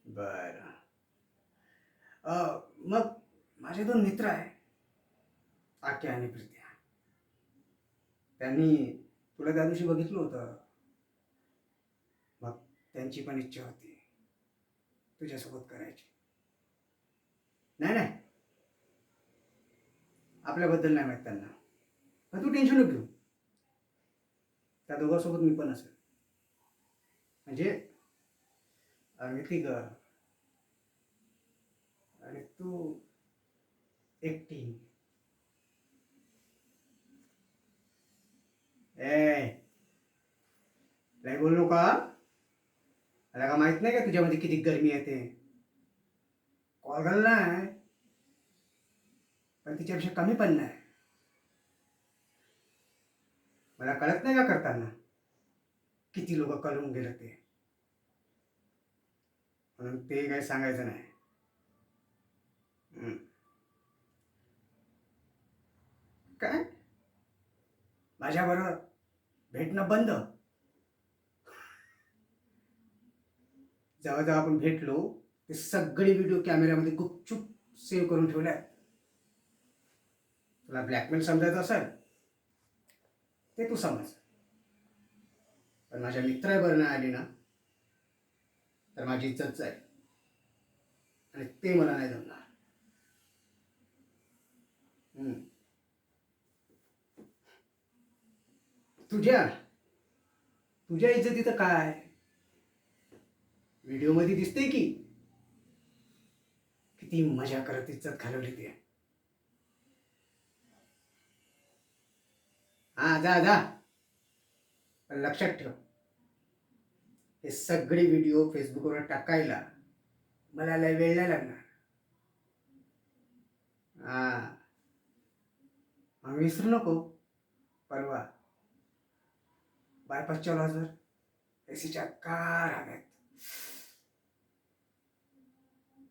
बरं. मग माझे दोन मित्र आहे, आक्या आणि प्रीत्या. त्यांनी तुला त्या दिवशी बघितलं होतं. मग त्यांची पण इच्छा होती तुझ्यासोबत करायची. नाही नाही, आपल्याबद्दल नाही माहीत त्यांना. पण तू टेन्शन नको घेऊ, त्या दोघांसोबत मी पण असेल. म्हणजे आम्ही तिघं आणि तू एकटी. ए, लय बोलू नका. मला का माहित नाही का तुझ्यामध्ये किती गरमी येते. कॉल नाही, पण तिच्यापेक्षा कमी पण नाही. मला कळत नाही का करताना किती लोक कळून गेलं ते. म्हणून ते काही सांगायचं नाही. हम्म. काय माझ्याबरोबर भेटणं बंद? जेव्हा जेव्हा आपण भेटलो ते सगळे व्हिडिओ कॅमेऱ्यामध्ये गुपचूप सेव्ह करून ठेवल्या. तुला ब्लॅकमेल समजायचं असेल ते तू समज, पण माझ्या मित्राबरोबर नाही आली ना तर माझी इज्जत जाईल, आणि ते मला नाही जमणार. हम्म. तुझ्या तुझ्या इज्जतीचं काय? व्हिडिओमध्ये दिसते की किती मजा करत इज्जत घालवली ती. हा, जा जा, पण लक्षात ठेव, हे सगळे व्हिडिओ फेसबुकवर टाकायला मला लय वेळ नाही लागणार. हा, मग विसरू नको. परवा बायपासच्या लॉजवर एसीच्या कार आहेत.